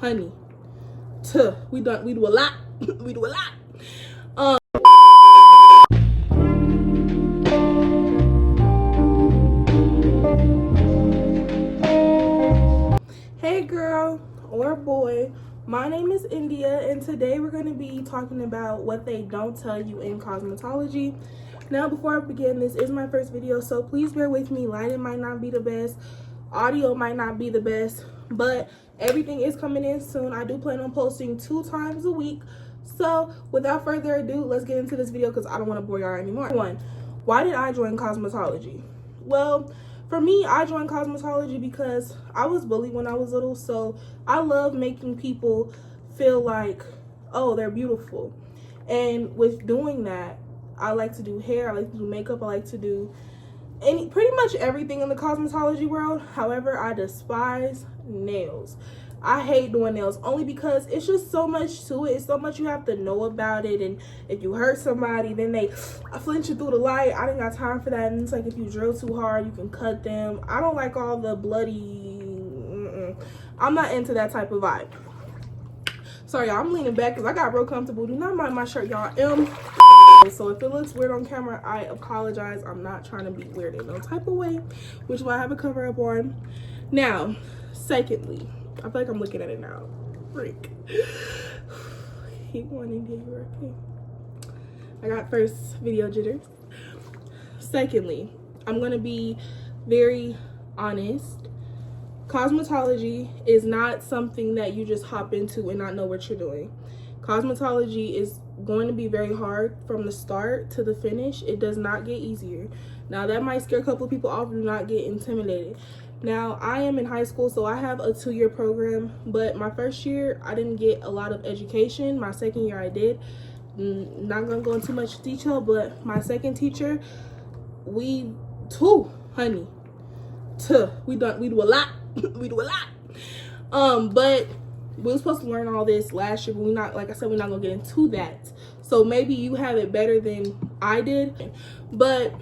honey. We do a lot. We do a lot. Hey girl or boy, my name is India, and today we're going to be talking about what they don't tell you in cosmetology. Now, before I begin, this is my first video, so please bear with me. Lighting might not be the best, audio might not be the best, but everything is coming in soon. I do plan on posting 2 times a week. So without further ado, let's get into this video because I don't want to bore y'all anymore. One, why did I join cosmetology? Well, for me, I joined cosmetology because I was bullied when I was little, so I love making people feel like, oh, they're beautiful. And with doing that, I like to do hair, I like to do makeup, I like to do pretty much everything in the cosmetology world. However, I despise nails. I hate doing nails only because it's just so much to it. It's so much you have to know about it, and if you hurt somebody, then they flinch you through the light. I didn't got time for that. And it's like if you drill too hard, you can cut them. I don't like all the bloody. I'm not into that type of vibe. Sorry, y'all, I'm leaning back because I got real comfortable. Do not mind my shirt, y'all. So if it looks weird on camera, I apologize. I'm not trying to be weird in no type of way, which is why I have a cover up on. Now, secondly, I feel like I'm looking at it now. Freak. Keep wanting to hear okay. I got first video jitters. Secondly, I'm gonna be very honest. Cosmetology is not something that you just hop into and not know what you're doing. Cosmetology is going to be very hard from the start to the finish. It does not get easier. Now, that might scare a couple of people off. Do not get intimidated. Now, I am in high school, so I have a 2-year program, but my first year, I didn't get a lot of education. My second year, I did. Not gonna go into too much detail, but my second teacher, we do a lot. We do a lot. But we were supposed to learn all this last year, but we're not, like I said, we're not gonna get into that. So maybe you have it better than I did. But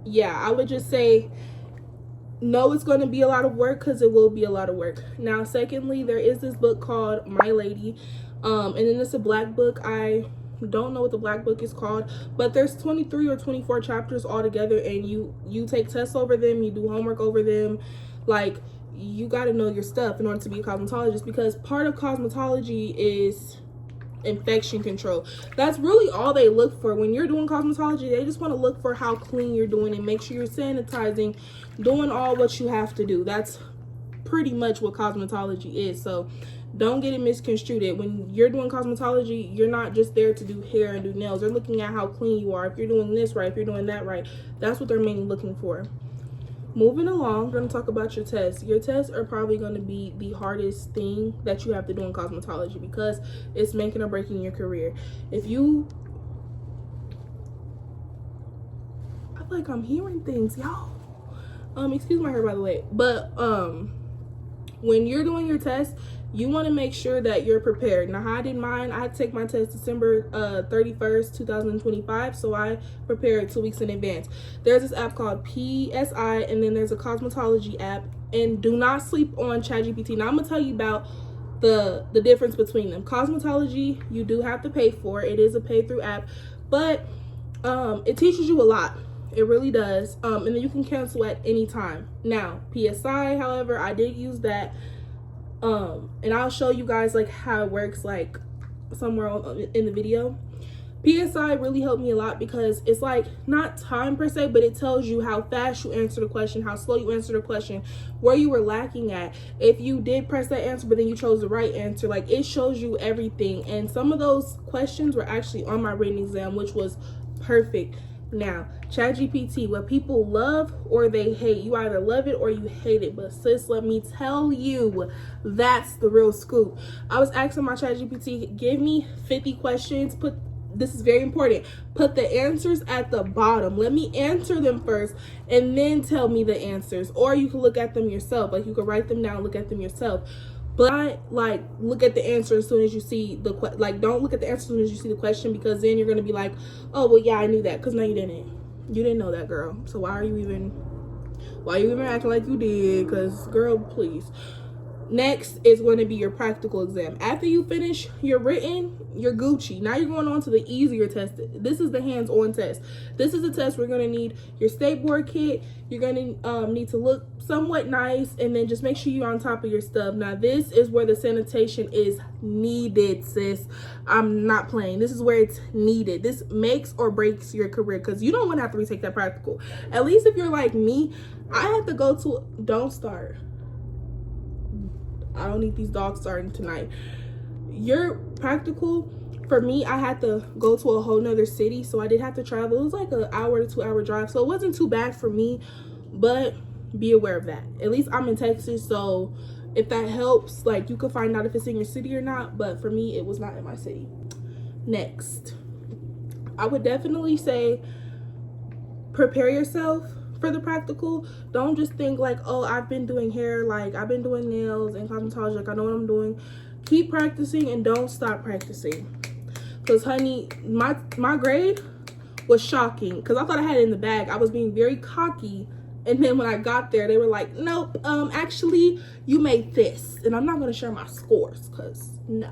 yeah, I would just say, no, it's going to be a lot of work, because it will be a lot of work. Now, secondly, there is this book called My Lady, and then it's a black book. I don't know what the black book is called, but there's 23 or 24 chapters altogether, and you take tests over them, you do homework over them. Like, you got to know your stuff in order to be a cosmetologist, because part of cosmetology is infection control. That's really all they look for when you're doing cosmetology. They just want to look for how clean you're doing and make sure you're sanitizing, doing all what you have to do. That's pretty much what cosmetology is. So don't get it misconstrued. When you're doing cosmetology, you're not just there to do hair and do nails. They're looking at how clean you are, if you're doing this right, if you're doing that right. That's what they're mainly looking for. Moving along, we're going to talk about your tests. Your tests are probably going to be the hardest thing that you have to do in cosmetology, because it's making or breaking your career. If you... I feel like I'm hearing things, y'all. Excuse my hair, by the way. But when you're doing your test, you want to make sure that you're prepared. Now, how I did mine, I had to take my test December 31st, 2025. So I prepared 2 weeks in advance. There's this app called PSI, and then there's a cosmetology app. And do not sleep on ChatGPT. Now, I'm going to tell you about the difference between them. Cosmetology, you do have to pay for. It is a pay-through app. But it teaches you a lot. It really does. And then you can cancel at any time. Now, PSI, however, I did use that. And I'll show you guys like how it works, like somewhere in the video. PSI really helped me a lot because it's like not time per se, but it tells you how fast you answer the question, how slow you answer the question, where you were lacking at, if you did press that answer but then you chose the right answer. Like, it shows you everything, and some of those questions were actually on my written exam, which was perfect. Now, ChatGPT, what people love or they hate. You either love it or you hate it. But sis, let me tell you, that's the real scoop. I was asking my ChatGPT, give me 50 questions. This is very important. Put the answers at the bottom. Let me answer them first and then tell me the answers. Or you can look at them yourself. Like, you can write them down, look at them yourself. But not like look at the answer as soon as you see the don't look at the answer as soon as you see the question, because then you're gonna be like, oh well, yeah, I knew that. Because no, you didn't know that, girl. So why are you even acting like you did? Because girl, please. Next is going to be your practical exam. After you finish your written, you're Gucci. Now you're going on to the easier test. This is the hands-on test. This is a test where you're going to need your skateboard kit. You're going to need to look somewhat nice, and then just make sure you're on top of your stuff. Now this is where the sanitation is needed, sis. I'm not playing. This is where it's needed. This makes or breaks your career, because you don't want to have to retake that practical. At least if you're like me, I have to go to, don't start. I don't need these dogs starting tonight. Your practical, for me, I had to go to a whole nother city, so I did have to travel. It was like an hour to 2 hour drive, so it wasn't too bad for me, but be aware of that. At least I'm in Texas, so if that helps, like, you could find out if it's in your city or not, but for me, it was not in my city. Next, I would definitely say prepare yourself for the practical. Don't just think like, oh, I've been doing hair, like I've been doing nails and cosmetology, like I know what I'm doing. Keep practicing and don't stop practicing, because honey, my grade was shocking, because I thought I had it in the bag. I was being very cocky, and then when I got there, they were like, nope, actually you made this. And I'm not going to share my scores, because no.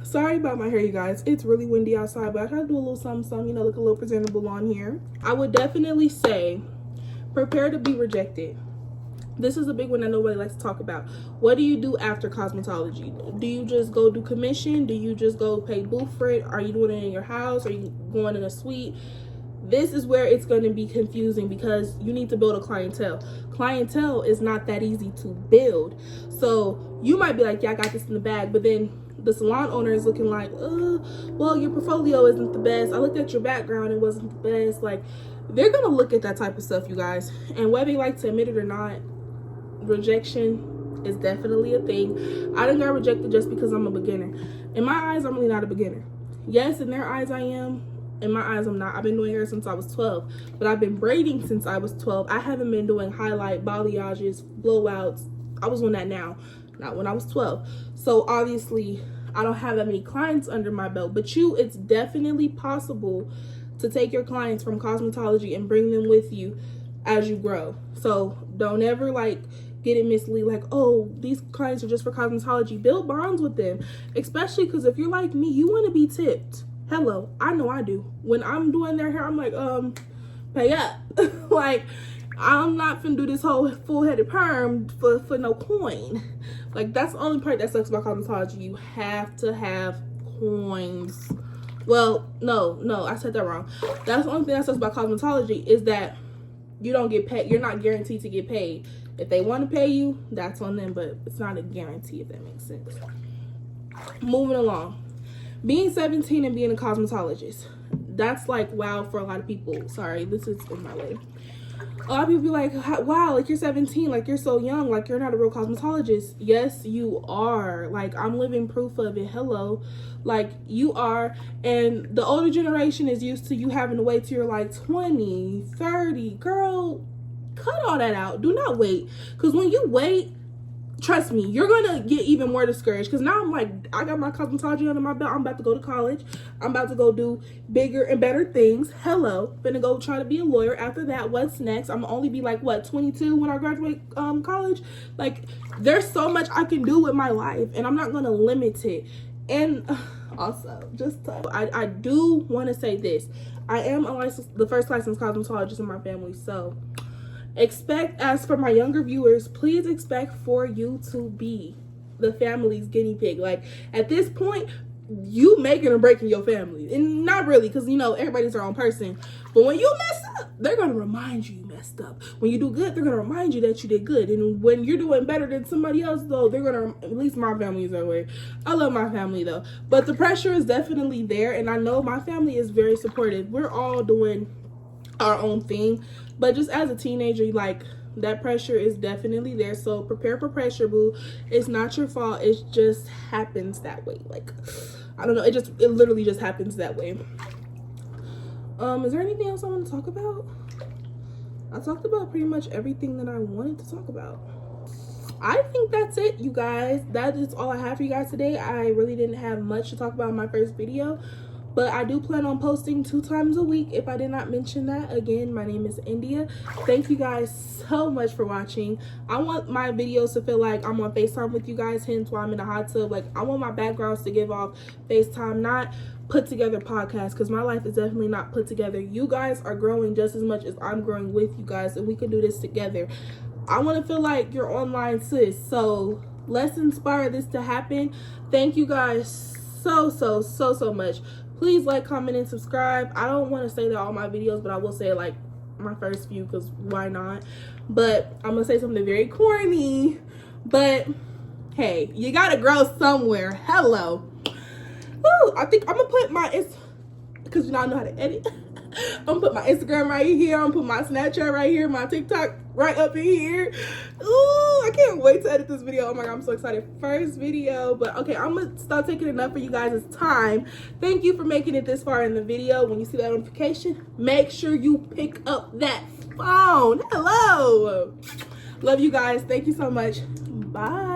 Sorry about my hair, you guys. It's really windy outside, but I try to do a little something, you know, look a little presentable on here. I would definitely say prepare to be rejected. This is a big one that nobody likes to talk about. What do you do after cosmetology? Do you just go do commission? Do you just go pay booth for it? Are you doing it in your house? Are you going in a suite? This is where it's going to be confusing, because you need to build a clientele. Clientele is not that easy to build. So you might be like, yeah, I got this in the bag, but then the salon owner is looking like, well, your portfolio isn't the best. I looked at your background, it wasn't the best. Like, they're gonna look at that type of stuff, you guys. And whether you like to admit it or not, rejection is definitely a thing. I didn't get rejected just because I'm a beginner. In my eyes, I'm really not a beginner. Yes, in their eyes I am. In my eyes, I'm not. I've been doing hair since I was 12, but I've been braiding since I was 12. I haven't been doing highlight, balayages, blowouts. I was doing that now, not when I was 12. So obviously, I don't have that many clients under my belt, but it's definitely possible to take your clients from cosmetology and bring them with you as you grow. So don't ever like get it mislead, like, oh, these clients are just for cosmetology. Build bonds with them, especially because if you're like me, you want to be tipped. Hello, I know I do. When I'm doing their hair, I'm like, pay up. Like, I'm not finna do this whole full-headed perm for no coin. Like, that's the only part that sucks about cosmetology. You have to have coins. Well, no, I said that wrong. That's the only thing that sucks about cosmetology, is that you don't get paid. You're not guaranteed to get paid. If they want to pay you, that's on them, but it's not a guarantee, if that makes sense. Moving along. Being 17 and being a cosmetologist, that's like wow for a lot of people. Sorry, this is in my way. A lot of people be like, wow, like you're 17, like you're so young, like you're not a real cosmetologist. Yes, you are. Like, I'm living proof of it. Hello. Like, you are. And the older generation is used to you having to wait till you're like 20, 30. Girl, cut all that out. Do not wait. Because when you wait, trust me, you're gonna get even more discouraged, because now I'm like, I got my cosmetology under my belt. I'm about to go to college. I'm about to go do bigger and better things. Hello. Gonna go try to be a lawyer. After that, what's next? I'm gonna only be like, what, 22 when I graduate college? Like, there's so much I can do with my life, and I'm not gonna limit it. And also, I do want to say this. I am the first licensed cosmetologist in my family, so expect, as for my younger viewers, please expect for you to be the family's guinea pig. Like, at this point, you making or breaking your family. And not really, because, you know, everybody's their own person. But when you mess up, they're going to remind you messed up. When you do good, they're going to remind you that you did good. And when you're doing better than somebody else, though, they're going to, at least my family is that way. I love my family, though. But the pressure is definitely there. And I know my family is very supportive. We're all doing our own thing. But just as a teenager, like, that pressure is definitely there. So prepare for pressure, boo. It's not your fault. It just happens that way. Like, I don't know. It literally just happens that way. Is there anything else I want to talk about? I talked about pretty much everything that I wanted to talk about. I think that's it, you guys. That is all I have for you guys today. I really didn't have much to talk about in my first video, but I do plan on posting 2 times a week. If I did not mention that, again, my name is India. Thank you guys so much for watching. I want my videos to feel like I'm on FaceTime with you guys, hence why I'm in a hot tub. Like, I want my backgrounds to give off FaceTime, not put together podcast, because my life is definitely not put together. You guys are growing just as much as I'm growing with you guys, and we can do this together. I want to feel like you're online sis, so let's inspire this to happen. Thank you guys so much. Please like, comment, and subscribe. I don't want to say that all my videos, but I will say like my first few, because why not? But I'm gonna say something very corny, but hey, you gotta grow somewhere. Hello. Ooh, I think I'm gonna put my, because you know I know how to edit. I'm gonna put my Instagram right here. I'm gonna put my Snapchat right here, my TikTok right up in here. Ooh, I can't wait to edit this video. Oh my god, I'm so excited. First video, but okay, I'm gonna stop taking enough for you guys' time. Thank you for making it this far in the video. When you see that notification, make sure you pick up that phone. Hello. Love you guys. Thank you so much. Bye.